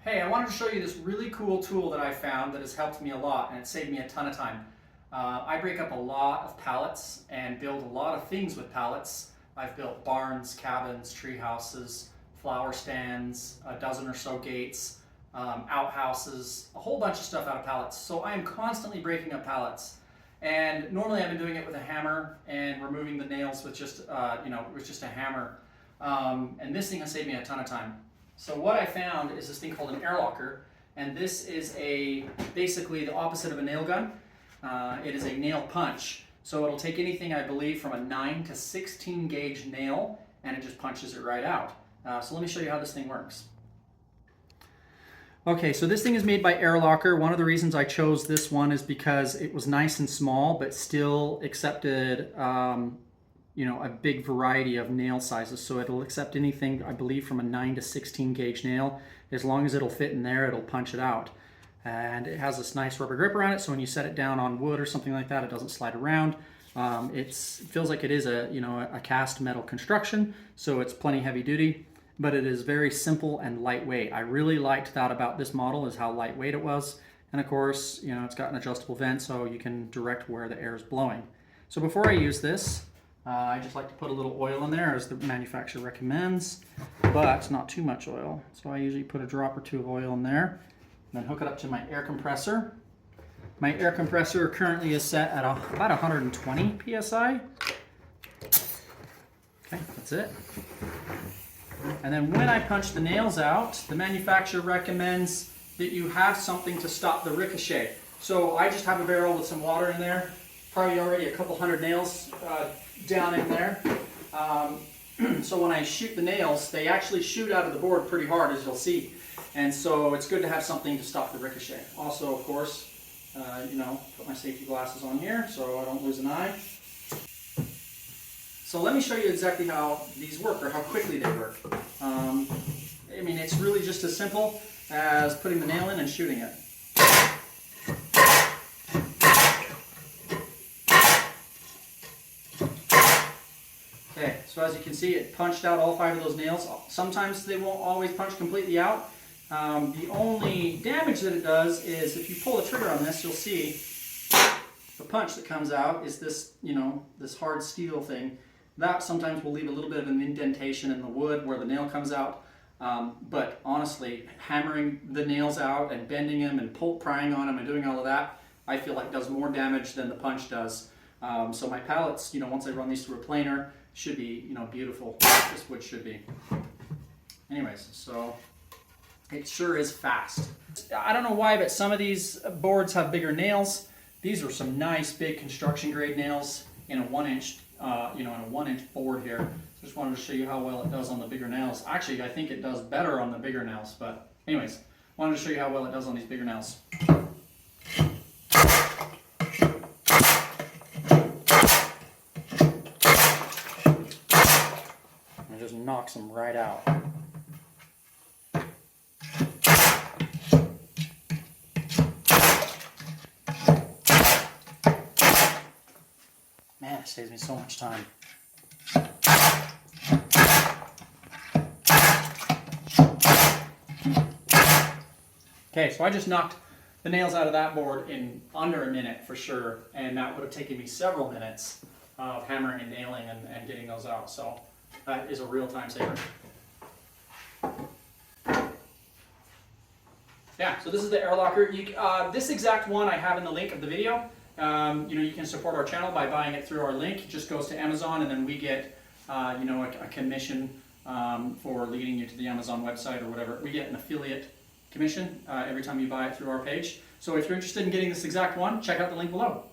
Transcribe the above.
Hey, I wanted to show you this really cool tool that I found that has helped me a lot, and it saved me a ton of time. I break up a lot of pallets and build a lot of things with pallets. I've built barns, cabins, tree houses, flower stands, a dozen or so gates, outhouses, a whole bunch of stuff out of pallets. So I am constantly breaking up pallets. And normally I've been doing it with a hammer and removing the nails with just, with just a hammer. And this thing has saved me a ton of time. So what I found is this thing called an air locker, and this is basically the opposite of a nail gun. It is a nail punch. So it'll take anything, I believe, from a 9 to 16 gauge nail, and it just punches it right out. So let me show you how this thing works. Okay, so this thing is made by Air Locker. One of the reasons I chose this one is because it was nice and small, but still accepted a big variety of nail sizes. So it'll accept anything, I believe, from a 9 to 16 gauge nail. As long as it'll fit in there, it'll punch it out. And it has this nice rubber grip around it, so when you set it down on wood or something like that, it doesn't slide around. It feels like it is a cast metal construction, so it's plenty heavy duty, but it is very simple and lightweight. I really liked that about this model, is how lightweight it was. And of course, it's got an adjustable vent, so you can direct where the air is blowing. So before I use this, I just like to put a little oil in there, as the manufacturer recommends, but not too much oil. So I usually put a drop or two of oil in there, and then hook it up to my air compressor. My air compressor currently is set at about 120 psi. Okay, that's it. And then when I punch the nails out, the manufacturer recommends that you have something to stop the ricochet. So I just have a barrel with some water in there, probably already a couple hundred nails down in there. So when I shoot the nails, they actually shoot out of the board pretty hard, as you'll see. And so it's good to have something to stop the ricochet. Also, of course, put my safety glasses on here so I don't lose an eye. So let me show you exactly how these work, or how quickly they work. It's really just as simple as putting the nail in and shooting it. Okay, so as you can see, it punched out all 5 of those nails. Sometimes they won't always punch completely out. The only damage that it does is if you pull the trigger on this, you'll see the punch that comes out is this, this hard steel thing. That sometimes will leave a little bit of an indentation in the wood where the nail comes out. But honestly, hammering the nails out and bending them and prying on them and doing all of that, I feel like does more damage than the punch does. So my pallets, once I run these through a planer, should be, beautiful. This wood should be. Anyways, so it sure is fast. I don't know why, but some of these boards have bigger nails. These are some nice big construction grade nails in a 1-inch, in a 1-inch board here. Just wanted to show you how well it does on the bigger nails. Actually, I think it does better on the bigger nails, but anyways, wanted to show you how well it does on these bigger nails. It just knocks them right out. Man, it saves me so much time. Okay, so I just knocked the nails out of that board in under a minute for sure, and that would have taken me several minutes of hammering and nailing and getting those out. So that is a real time saver. Yeah, so this is the air locker. This exact one I have in the link of the video. You can support our channel by buying it through our link. It just goes to Amazon, and then we get a commission for leading you to the Amazon website or whatever. We get an affiliate commission every time you buy it through our page. So if you're interested in getting this exact one, check out the link below.